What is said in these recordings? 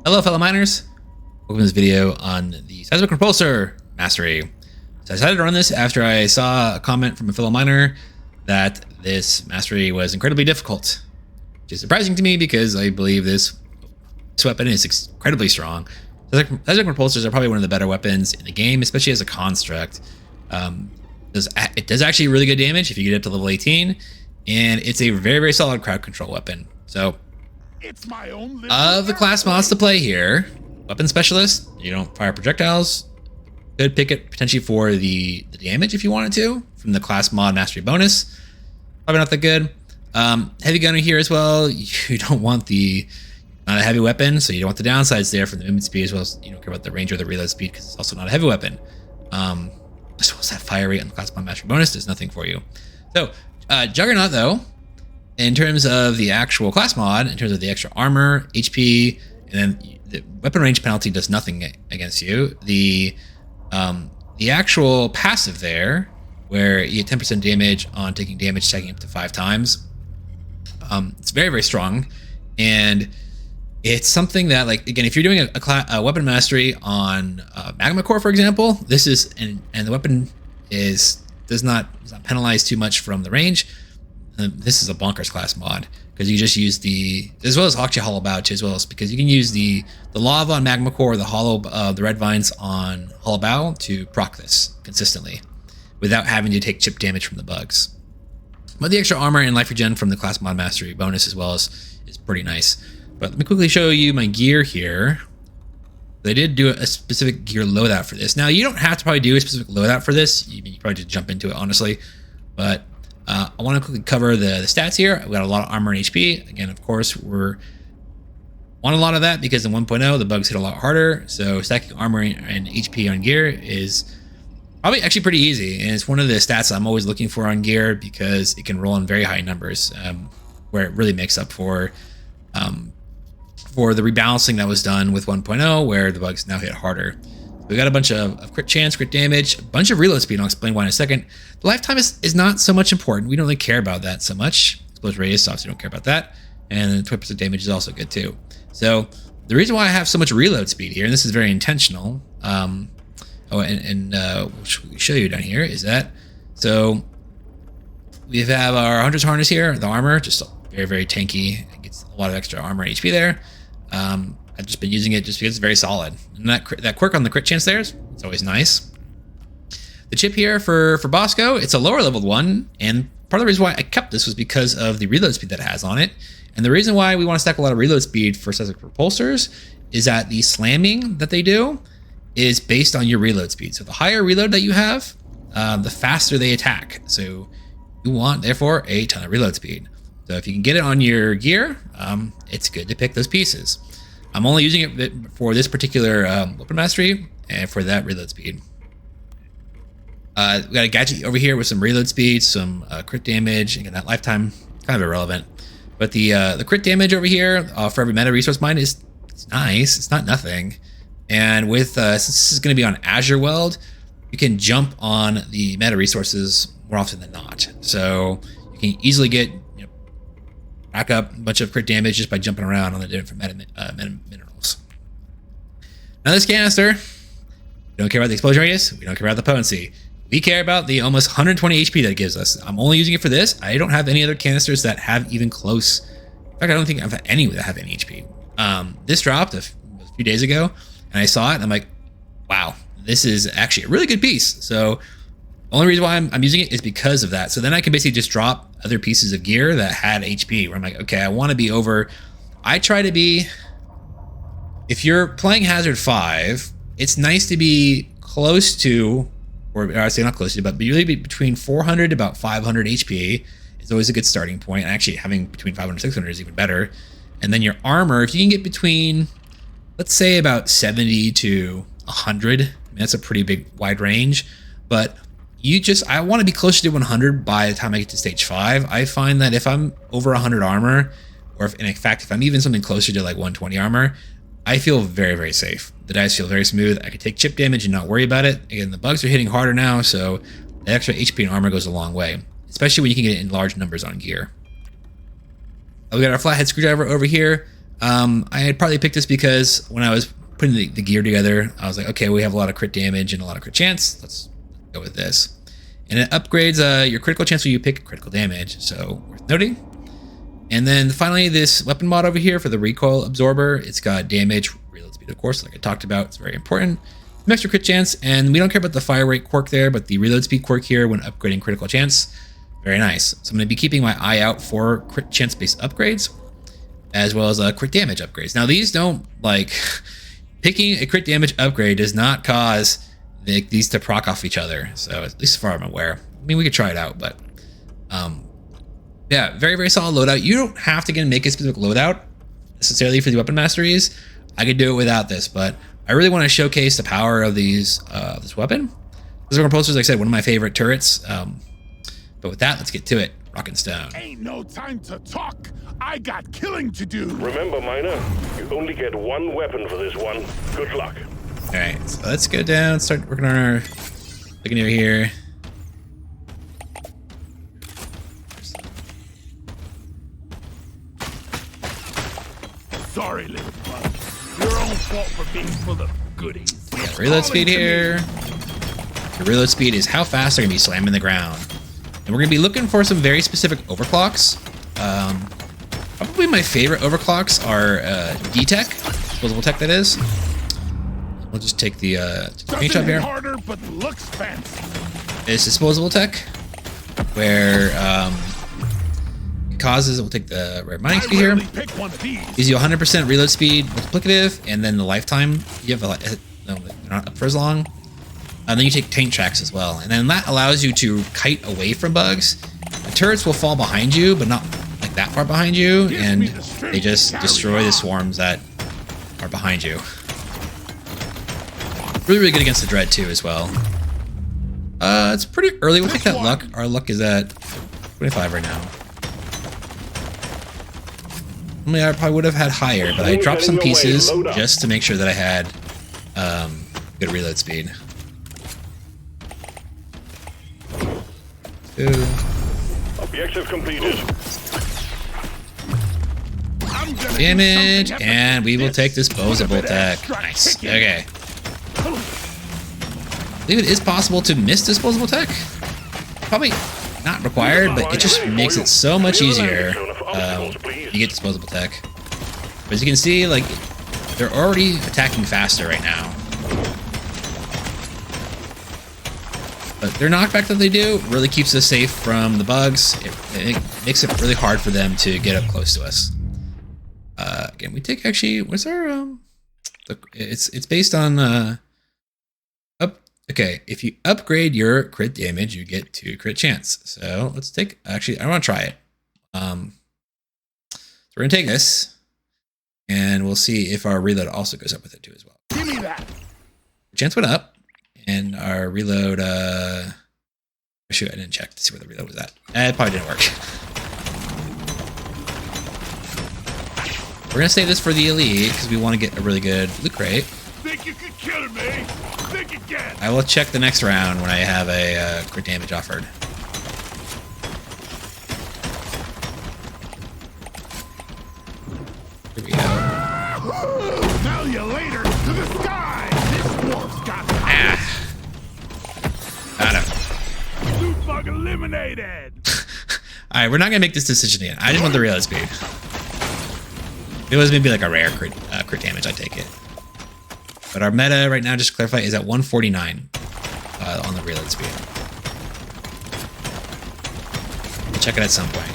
Hello fellow miners, welcome to this video on the Seismic Repulsor Mastery. So I decided to run this after I saw a comment from a fellow miner that this mastery was incredibly difficult, which is surprising to me because I believe this weapon is incredibly strong. Seismic Repulsors are probably one of the better weapons in the game, especially as a construct. It does actually really good damage if you get up to level 18, and it's a very solid crowd control weapon. So it's my own of the class mods to play here, weapon specialist, you don't fire projectiles. Could pick it potentially for the damage if you wanted to from the class mod mastery bonus. Probably not that good. Heavy gunner here as well. You don't want not a heavy weapon, so you don't want the downsides there from the movement speed, as well as you don't care about the range or the reload speed because it's also not a heavy weapon. As well as that fire rate on the class mod mastery bonus does nothing for you. So Juggernaut though, in terms of the actual class mod, in terms of the extra armor, HP, and then the weapon range penalty does nothing against you. The actual passive there, where you get 10% damage on taking damage stacking up to 5 times, it's very strong, and it's something that, like, again, if you're doing a weapon mastery on Magma Core, for example, this is and the weapon does not penalize too much from the range. This is a bonkers class mod because you just use as well as actually Hollow Bow too, as well as because you can use the lava on Magma Core, the red vines on Hollow Bow to proc this consistently without having to take chip damage from the bugs. But the extra armor and life regen from the class mod mastery bonus as well is pretty nice. But let me quickly show you my gear here. They did do a specific gear loadout for this. Now you don't have to probably do a specific loadout for this. You probably just jump into it honestly, but I want to quickly cover the stats here. I've got a lot of armor and HP. Again, of course, want a lot of that because in 1.0 the bugs hit a lot harder. So stacking armor and HP on gear is probably actually pretty easy, and it's one of the stats I'm always looking for on gear because it can roll in very high numbers, where it really makes up for the rebalancing that was done with 1.0, where the bugs now hit harder. We got a bunch of crit chance, crit damage, a bunch of reload speed. I'll explain why in a second. The lifetime is not so much important. We don't really care about that so much. Explosion radius, obviously don't care about that. And 20% damage is also good too. So the reason why I have so much reload speed here, and this is very intentional, we'll show you down here, is that, so we have our Hunter's Harness here, the armor, just very tanky. It gets a lot of extra armor and HP there. I've just been using it just because it's very solid. And that quirk on the crit chance there, it's always nice. The chip here for Bosco, it's a lower leveled one, and part of the reason why I kept this was because of the reload speed that it has on it. And the reason why we want to stack a lot of reload speed for Seismic Repulsors is that the slamming that they do is based on your reload speed. So the higher reload that you have, the faster they attack. So you want, therefore, a ton of reload speed. So if you can get it on your gear, it's good to pick those pieces. I'm only using it for this particular weapon mastery and for that reload speed. We got a gadget over here with some reload speed, some crit damage. Again, that lifetime kind of irrelevant, but the crit damage over here for every meta resource mine it's nice. It's not nothing. And with since this is going to be on Azure Weld, you can jump on the meta resources more often than not. So you can easily get rack up a bunch of crit damage just by jumping around on the different meta minerals. Now this canister, we don't care about the explosion radius, we don't care about the potency. We care about the almost 120 HP that it gives us. I'm only using it for this. I don't have any other canisters that have even close. In fact, I don't think I've had any that have any HP. This dropped a few days ago, and I saw it, and I'm like, wow, this is actually a really good piece. So the only reason why I'm using it is because of that. So then I can basically just drop other pieces of gear that had HP, where I'm like, okay, I want to be over. I try to be, if you're playing Hazard 5, it's nice to be close to, or I say not close to, but really be between 400 to about 500 HP is always a good starting point. And actually having between 500 and 600 is even better. And then your armor, if you can get between, let's say about 70 to 100, I mean, that's a pretty big wide range, but I want to be closer to 100 by the time I get to stage 5. I find that if I'm over 100 armor, or if I'm even something closer to like 120 armor, I feel very safe. The dice feel very smooth. I can take chip damage and not worry about it. Again, the bugs are hitting harder now, so the extra HP and armor goes a long way, especially when you can get it in large numbers on gear. We got our flathead screwdriver over here. I had partly picked this because when I was putting the gear together, I was like, okay, we have a lot of crit damage and a lot of crit chance. Let's go with this. And it upgrades your critical chance when you pick critical damage, so worth noting. And then finally, this weapon mod over here for the recoil absorber, it's got damage, reload speed, of course, like I talked about, it's very important. Some extra crit chance, and we don't care about the fire rate quirk there, but the reload speed quirk here when upgrading critical chance, very nice. So I'm going to be keeping my eye out for crit chance based upgrades, as well as crit damage upgrades. Now these don't, like, picking a crit damage upgrade does not cause these to proc off each other. So at least as far as I'm aware. I mean, we could try it out, but yeah, very, very solid loadout. You don't have to make a specific loadout necessarily for the weapon masteries. I could do it without this, but I really want to showcase the power of these this weapon. Seismic Repulsors, like I said, one of my favorite turrets. But with that, let's get to it. Rock and stone. Ain't no time to talk. I got killing to do. Remember, Miner, you only get one weapon for this one. Good luck. All right, so let's go down, start working on our looking over here. Sorry, little bug. Your own fault for being full of goodies. Yeah, reload speed here. The reload speed is how fast they're gonna be slamming the ground. And we're gonna be looking for some very specific overclocks. Probably my favorite overclocks are D-Tech, disposable tech that is. We'll just take the paint job here. Harder, but looks fancy. It's disposable tech, where it causes. We'll take the red mining speed here. Gives you 100% reload speed multiplicative, and then the lifetime you have they're not up for as long. And then you take taint tracks as well, and then that allows you to kite away from bugs. The turrets will fall behind you, but not like that far behind you, and they just destroy the swarms that are behind you. Really, really good against the Dread too, as well. It's pretty early. We'll take that luck. Our luck is at 25 right now. I mean, I probably would have had higher, but I dropped some pieces just to make sure that I had good reload speed. Objective completed. Damage, and we will take disposable tech. Nice. Okay. I believe it is possible to miss disposable tech. Probably not required, but it just makes it so much easier. You get disposable tech. But as you can see, like, they're already attacking faster right now. But their knockback that they do really keeps us safe from the bugs. It makes it really hard for them to get up close to us. Again, we take actually. What's our It's based on Okay, if you upgrade your crit damage, you get 2 crit chance. So let's take. Actually, I want to try it. So we're gonna take this, and we'll see if our reload also goes up with it too as well. Give me that. Chance went up. And our reload, shoot, I didn't check to see where the reload was at. It probably didn't work. We're gonna save this for the elite because we want to get a really good loot crate. Think you could kill me? Think again. I will check the next round when I have a crit damage offered. Here we go. Tell you later. To the sky. This dwarf's got. Got him. Loot bug eliminated. Alright, we're not gonna make this decision yet. I just want the reload speed. If it was maybe like a rare crit damage, I'd take it. But our meta right now, just to clarify, is at 149 on the reload speed. We'll check it at some point.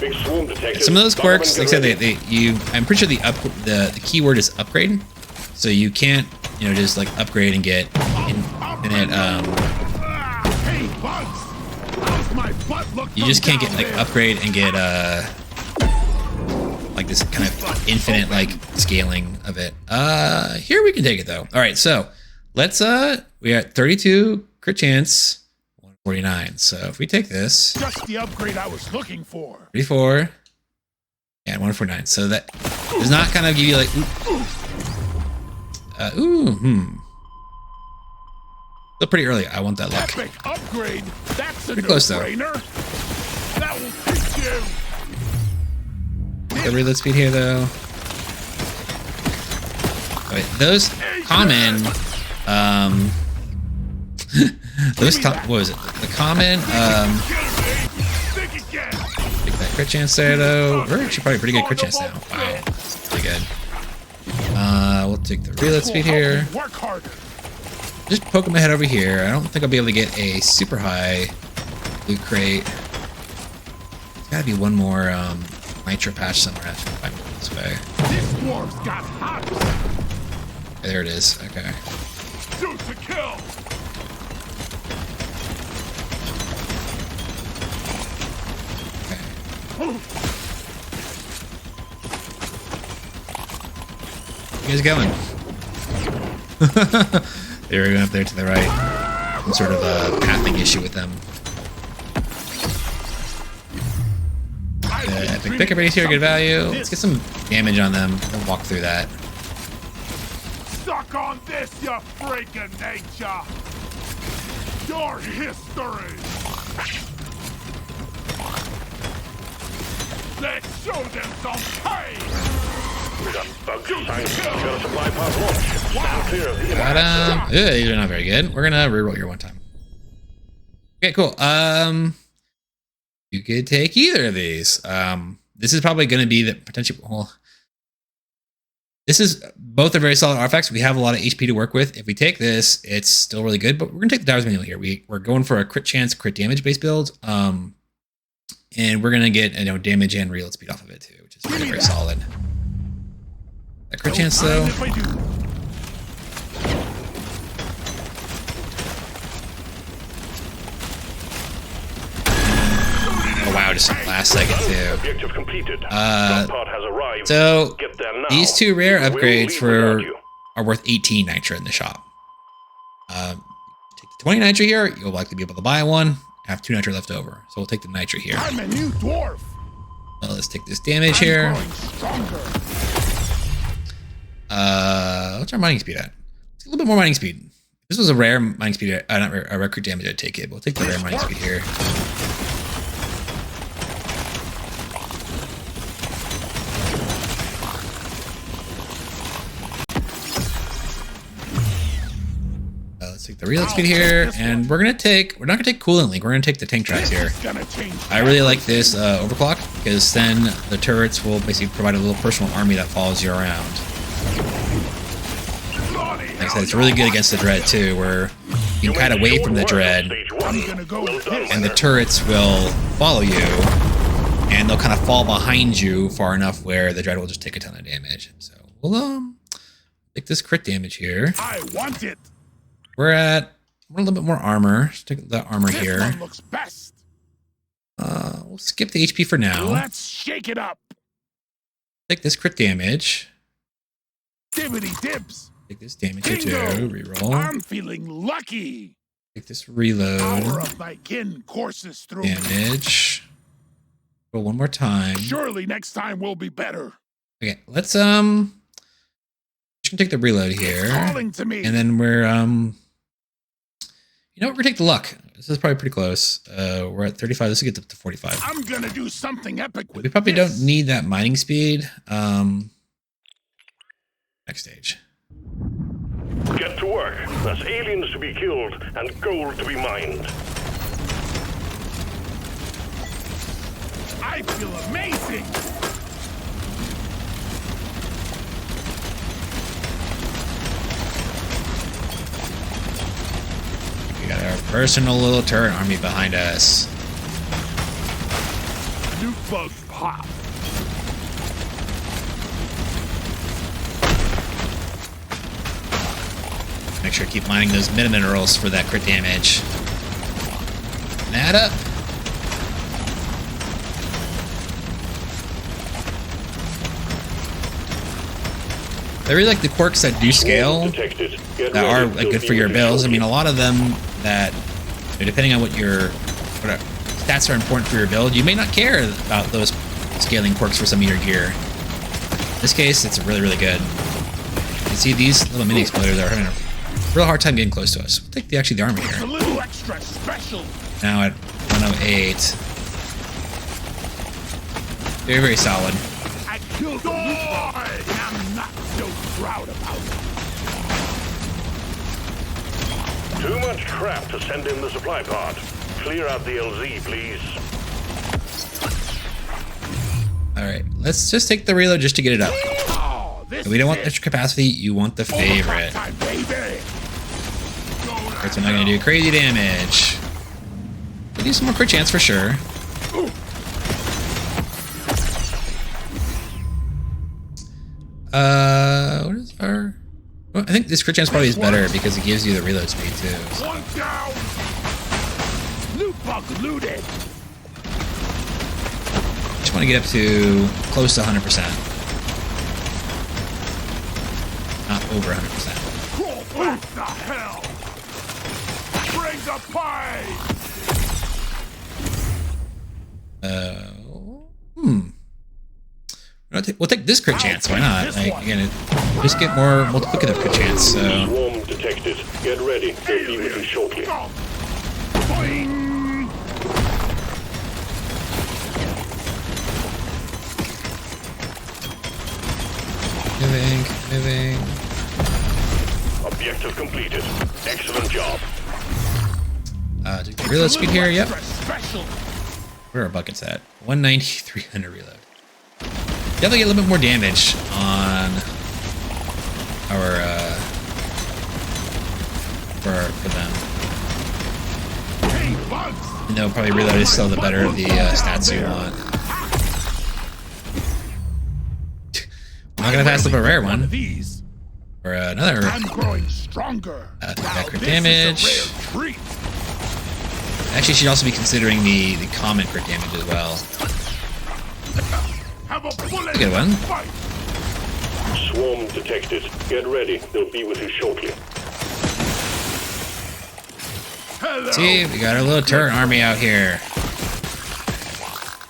Big swarm detected. Some of those quirks, like I said, I'm pretty sure the keyword is upgrade. So you can't, just like upgrade and get infinite. Hey, bugs! How's my butt look? You just can't get like upgrade and get like this kind of infinite like scaling of it. Here we can take it though. All right, so let's we are at 32 crit chance, 149. So if we take this, just the upgrade I was looking for. 34 and 149. So that does not kind of give you like Still pretty early. I want that luck. Epic upgrade. That's a pretty close though. That will teach you. The reload speed here though. Wait, those common, what was it? The common, take that crit chance there though. We're actually probably pretty good crit chance now. Wow, pretty good. We'll take the reload speed here. Just poke my head over here. I don't think I'll be able to get a super high loot crate. There's gotta be one more nitro patch somewhere. I have to find it this way. This dwarf's got hops. There it is. Okay. Shoot to kill. You guys going? They were going up there to the right. Some sort of a pathing issue with them. The epic pickup race here, good value. Let's get some damage on them. We'll walk through that. Suck on this, you freaking nature. Your history. Let's show them some pain. We got bugs, science, got a supply pod launch. Stand clear of the Got these are not very good. We're gonna reroll here one time. Okay, cool. You could take either of these. This is probably gonna be the potential. Well, this is both are very solid artifacts. We have a lot of HP to work with. If we take this, it's still really good. But we're gonna take the Divers Manual here. We're going for a crit chance, crit damage based build. And we're gonna get damage and reload speed off of it too, which is very, very solid. That crit chance though. Oh wow, just last second too. Objective completed. Pod has arrived. So Get there now. these two rare We'll upgrades leave without you. are worth 18 nitro in the shop. Take the 20 nitro here, you'll likely be able to buy one. Have 2 nitro left over, so we'll take the nitro here. I'm a new dwarf. Well, let's take this damage here. What's our mining speed at? Let's get a little bit more mining speed. If this was a rare mining speed, not rare, a record damage, I'd take it. We'll take the rare mining speed here. Let's take the reload speed here, and we're not gonna take Coolant Link. We're gonna take the tank tracks here. I really like this overclock because then the turrets will basically provide a little personal army that follows you around. Like I said, it's really good against the Dread too, where you can kite away from the Dread, and the turrets will follow you, and they'll kind of fall behind you far enough where the Dread will just take a ton of damage. So we'll take this crit damage here. I want it. We're a little bit more armor. Let's take the armor here. This one looks best. We'll skip the HP for now. Let's shake it up. Take this crit damage. Dibbity dibs. Take this damage here too. Reroll. I'm feeling lucky. Take this reload. Power of my kin courses through me. Damage. Roll one more time. Surely next time will be better. Okay, let's just gonna take the reload here. Calling to me. And then we're you know what, we're gonna take the luck. This is probably pretty close. We're at 35. Let's get up to 45. I'm gonna do something epic with We probably this. don't need that mining speed. Next stage. Get to work. There's aliens to be killed and gold to be mined. I feel amazing. We got our personal little turret army behind us. New bug pop. Make sure to keep mining those meta minerals for that crit damage. Add up. I really like the quirks that do scale, that are like good for your builds. I mean, a lot of them that, depending on what stats are important for your build, you may not care about those scaling quirks for some of your gear. In this case, it's really, really good. You see these little mini exploders are having a real hard time getting close to us. We'll take the army here. A little extra special. Now at 108. Very, very solid. I killed the I am not so proud about it. Too much crap to send in the supply pod. Clear out the LZ, please. All right, let's just take the reload just to get it up. Oh, this We don't want is extra capacity. You want the favorite. time, baby. It's not going to do crazy damage. We'll do some more crit chance for sure. What is our... Well, I think this crit chance probably is better because it gives you the reload speed too. So. One down. Loot bug looted. Just want to get up to close to 100%. Not over 100%. What the hell? Bring the pie. We'll take this crit chance. Why not? Like, again, just get more multiplicative crit chance. So. Swarm detected. Get ready. They'll be with you shortly. Boing. Moving. Objective completed. Excellent job. Take the reload speed here. Yep. Special. Where are our buckets at? 190, 300 reload. Definitely get a little bit more damage on our for them. Hey, bugs. No, probably reload is still the better of the stats you want. I'm not gonna pass up a rare one. These. Or another. I'm growing stronger. That crit damage. Actually, should also be considering the common crit damage as well. Have a bullet. Good one. Swarm detected. Get ready. They'll be with you shortly. Hello. See, we got our little turret army out here.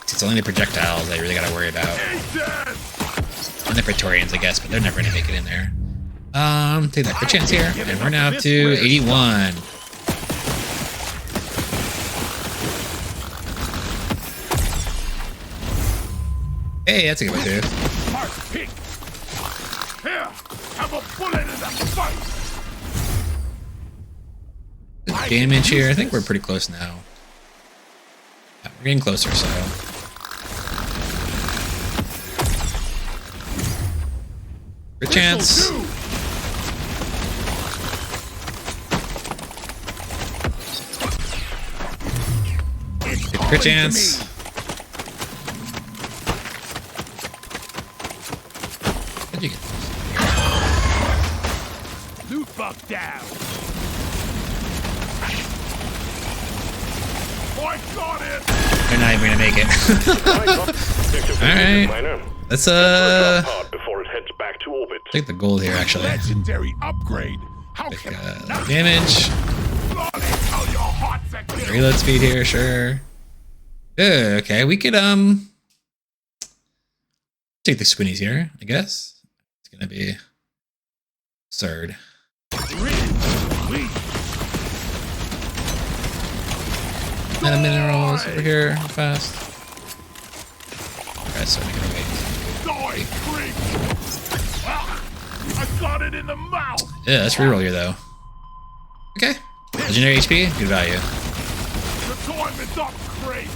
It's only the projectiles I really gotta worry about. And the Praetorians, I guess, but they're never gonna make it in there. Take that crit chance here, and we're now up to 81. Hey, that's a good one too. Smart pig. Here, have a bullet in the fight. The damage here, I think we're pretty close now. Yeah, we're getting closer, so. Crit chance. Good crit chance. How'd you get this? Loot bug down. I got it. They're not even gonna make it. Alright. Let's Before it heads back to orbit. take the gold here actually. Legendary upgrade. How Take can damage. bloody hell your heart's a kill. Reload speed here, sure. Okay, we could take the squinnies here, I guess. It's gonna be absurd. Meta minerals over here, fast. Okay, so we're gonna wait. Die, freak. Ah, I got it in the mouth. Yeah, let's reroll here though. Okay. Legendary HP, good value. The time is up, Craig.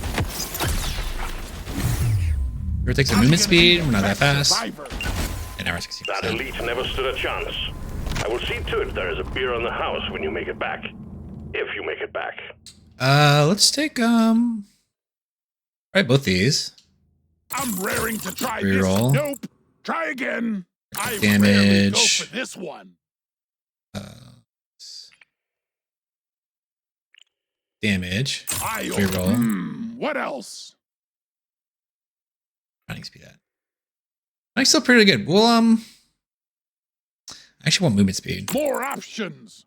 We're take some movement speed, we're not that fast. Survivor. And now we're That 60%. elite never stood a chance. I will see to it there is a beer on the house when you make it back. If you make it back. Let's take right, both these. I'm raring to try Reroll. this. Nope. Try again. I rarely go Damage. for this one. Damage. Reroll. What else? Running speed at. Running still pretty good. Well, I actually want movement speed. More options.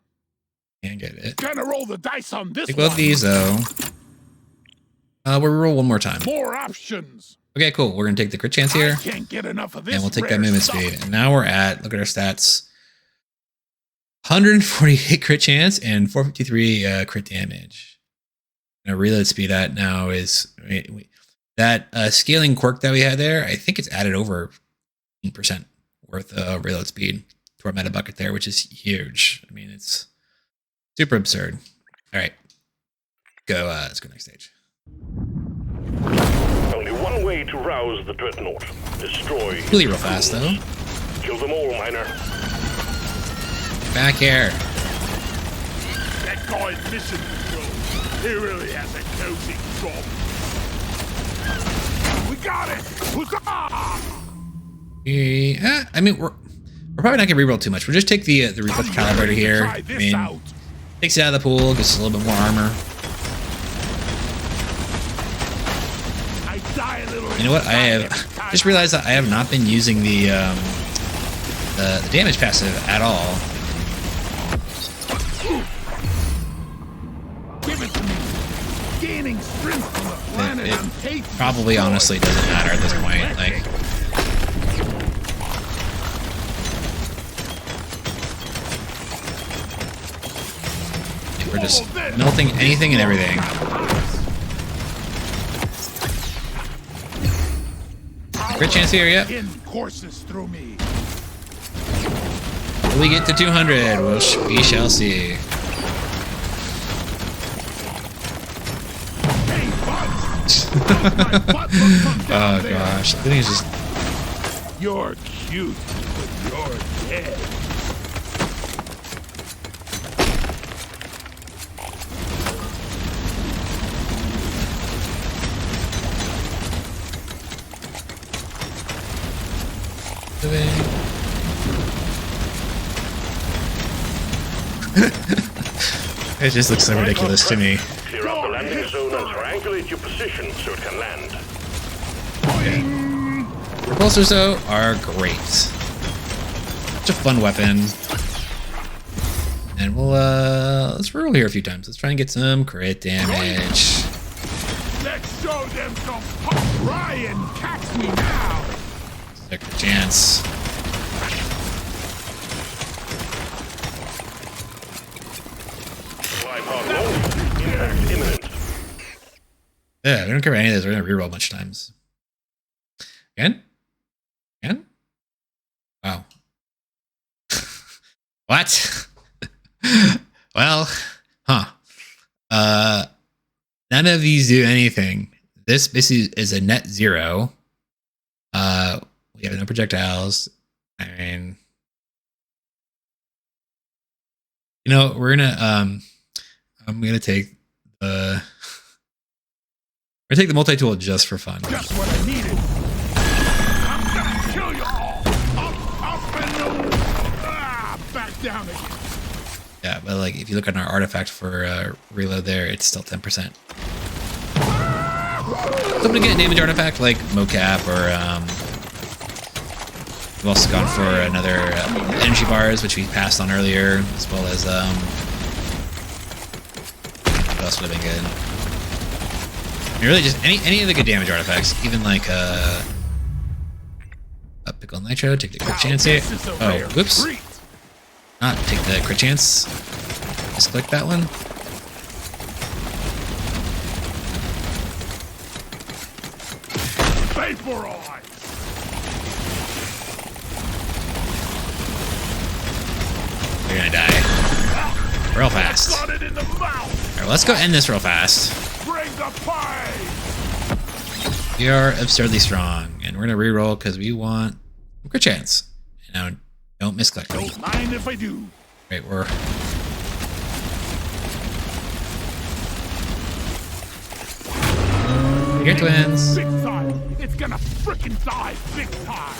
Can't get it. Gonna roll the dice on this Take one. both these though. We'll roll one more time. More options. Okay, cool. We're gonna take the crit chance here, I can't get enough of this. and we'll take rare that movement stuff. speed. And now we're at, look at our stats: 148 crit chance and 453 crit damage. And our reload speed at now is that scaling quirk that we had there. I think it's added over 15%. worth of reload speed to our meta bucket there, which is huge. I mean, it's super absurd. All right, go. Let's go next stage. Only one way to rouse the Dreadnought. Destroy. Really real fast though. Kill them all, Miner. Back here. That guy's mission control. He really has a cozy job. We got it! Huzzah! Yeah, I mean, we're probably not gonna reroll too much. We'll just take the reflex calibrator here. Try I this mean, out. takes it out of the pool, gets us a little bit more armor. I die a little. You know what? I have just realized that I have not been using the damage passive at all. Give it to me. Gaining strength from the planet. I'm taking Probably honestly doesn't matter at this point. Like, we're just melting anything and everything. Crit chance here, yep. Courses through me. Will we get to 200? We shall see. Hey, buds! My butt looks from down Oh there. gosh, I think it's just You're cute, but you're dead. it just looks so ridiculous to me. Clear up the landing zone and triangulate your position so it can land. Repulsors though are great. Such a fun weapon. And we'll let's roll here a few times. Let's try and get some crit damage. Let's show them some pop. Ryan, catch me now. Second chance. Fly part low. Impact imminent. Yeah, we don't care about any of this. We're gonna reroll a bunch of times. Again? Again? Wow. What? Well, huh. None of these do anything. This basically is a net zero. We have no projectiles. I mean, you know, we're gonna I'm gonna take the multi-tool just for fun. Just what I needed. I'm gonna kill you all. Up and back down again. Yeah, but like if you look at our artifact for reload there, it's still 10%. So I'm gonna get a damage artifact like mocap or we've also gone for another energy bars, which we passed on earlier, as well as what else would have been good? I mean, really, just any of the good damage artifacts, even like a pickle nitro. Take the crit chance here. Oh, whoops! Not take the crit chance. Just click that one. Vaporize. You're gonna die real fast. Got it in the mouth. Alright, let's go end this real fast. Bring the pie. We are absurdly strong, and we're gonna reroll because we want a crit chance. Now, don't misclick. Don't mind if I do. Right, we're here, twins. Big time. It's gonna frickin' die big time.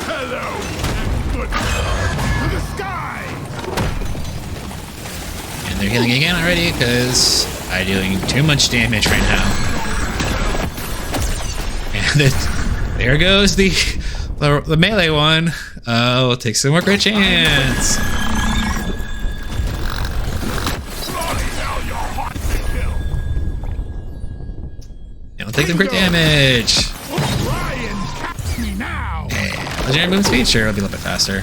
Hello, and good to the sky. And they're healing again already because I'm doing too much damage right now. And there goes the melee one. Oh, we'll take some more crit chance. Bloody hell, you're hot to kill. And we'll take the crit damage. Ryan, catch me now. And legendary movement speed, sure, it'll be a little bit faster.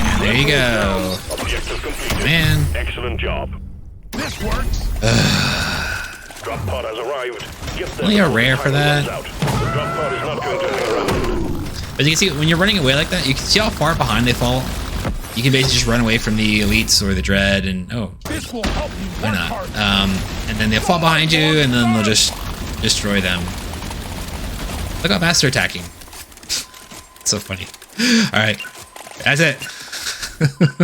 And there you go. Objective completed. Man. Excellent job. This works. Drop pod has arrived. Get there Only a before rare the for timer that. runs out. The drop pod is not going to hang around. But you can see when you're running away like that, you can see how far behind they fall. You can basically just run away from the elites or the dread, and This will help you why work not? hard. And then they'll fall behind you, and then they'll just destroy them. Look how fast they're attacking. So funny. All right, that's it.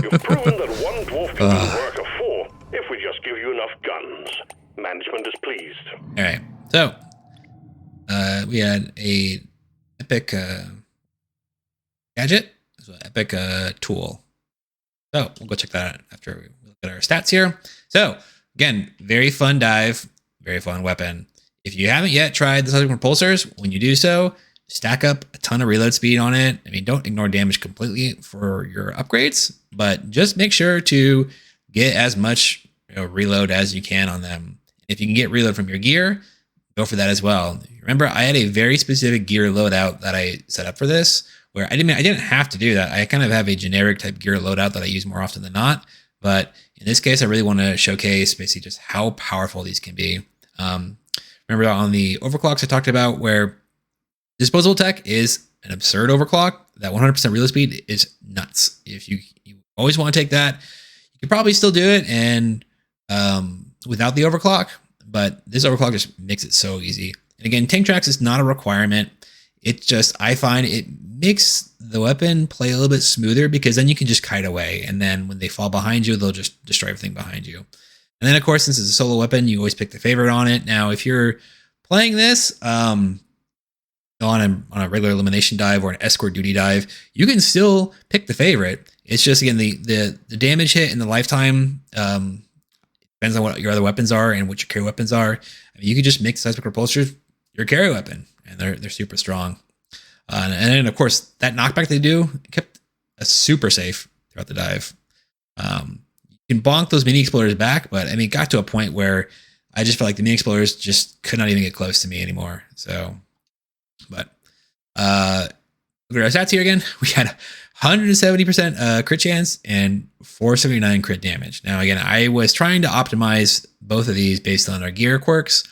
You've proven that one dwarf can do the work of 4 if we just give you enough guns. Management is pleased. All right, so we had a epic gadget, so epic tool. So we'll go check that out after we look at our stats here. So again, very fun dive, very fun weapon. If you haven't yet tried the Seismic Repulsors, when you do so, stack up a ton of reload speed on it. I mean, don't ignore damage completely for your upgrades, but just make sure to get as much reload as you can on them. If you can get reload from your gear, go for that as well. Remember, I had a very specific gear loadout that I set up for this, where I didn't have to do that. I kind of have a generic type gear loadout that I use more often than not. But in this case, I really want to showcase basically just how powerful these can be. Remember on the overclocks I talked about where disposable tech is an absurd overclock. That 100% reload speed is nuts. If you always want to take that, you could probably still do it and without the overclock, but this overclock just makes it so easy. And again, tank tracks is not a requirement. It just, I find it makes the weapon play a little bit smoother because then you can just kite away. And then when they fall behind you, they'll just destroy everything behind you. And then of course, since it's a solo weapon, you always pick the favorite on it. Now, if you're playing this on a regular elimination dive or an escort duty dive, you can still pick the favorite. It's just, again, the damage hit and the lifetime depends on what your other weapons are and what your carry weapons are. I mean, you can just make Seismic Repulsors your carry weapon, and they're super strong. And then, of course, that knockback they do kept us super safe throughout the dive. You can bonk those mini exploders back, but I mean, it got to a point where I just felt like the mini exploders just could not even get close to me anymore. So, but look at our stats here again. We had 170% crit chance and 479 crit damage. Now, again, I was trying to optimize both of these based on our gear quirks.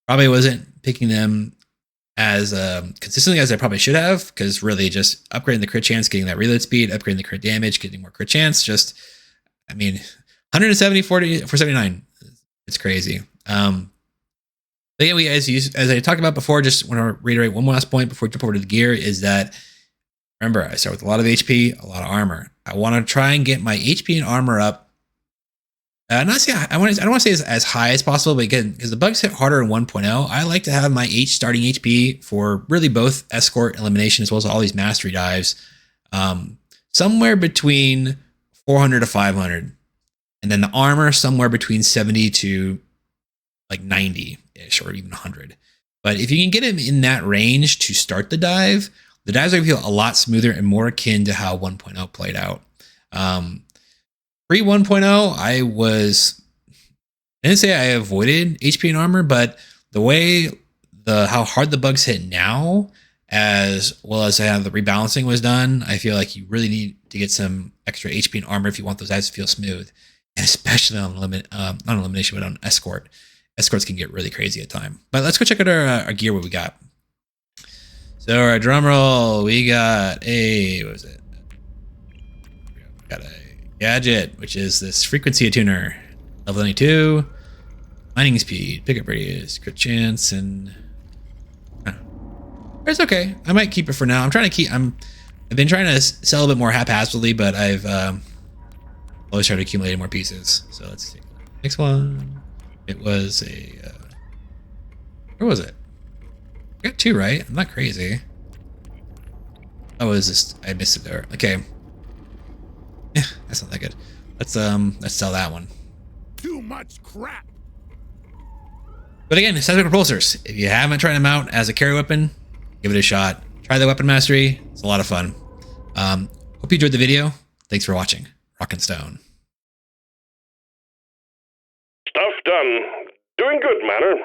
Probably wasn't picking them as consistently as I probably should have, because really just upgrading the crit chance, getting that reload speed, upgrading the crit damage, getting more crit chance. Just, I mean, 170, 40, 479. It's crazy. But yeah, as I talked about before, just want to reiterate one last point before we jump over to the gear is that, remember, I start with a lot of HP, a lot of armor. I want to try and get my HP and armor up. I don't want to say as high as possible, but again, because the bugs hit harder in 1.0, I like to have my starting HP for really both escort, elimination, as well as all these mastery dives, somewhere between 400 to 500, and then the armor somewhere between 70 to like 90-ish or even 100. But if you can get him in that range to start the dives are going to feel a lot smoother and more akin to how 1.0 played out. Pre 1.0, I didn't say I avoided HP and armor, but the way how hard the bugs hit now, as well as how the rebalancing was done, I feel like you really need to get some extra HP and armor if you want those guys to feel smooth, and especially on not elimination, but on escort. Escorts can get really crazy at time. But let's go check out our gear, what we got. So our drum roll, we got what was it? We got a gadget, which is this frequency attuner, level 92, mining speed, pickup radius, crit chance, and it's okay. I might keep it for now. I've been trying to sell a bit more haphazardly, but I've always tried to accumulate more pieces. So let's see. Next one. It was where was it? I got 2 right. I'm not crazy. Oh, is this? I missed it there. Okay. Yeah, that's not that good. Let's sell that one. Too much crap. But again, Seismic Repulsors. If you haven't tried them out as a carry weapon, give it a shot. Try the weapon mastery. It's a lot of fun. Hope you enjoyed the video. Thanks for watching. Rock and Stone. Stuff done. Doing good, Manor.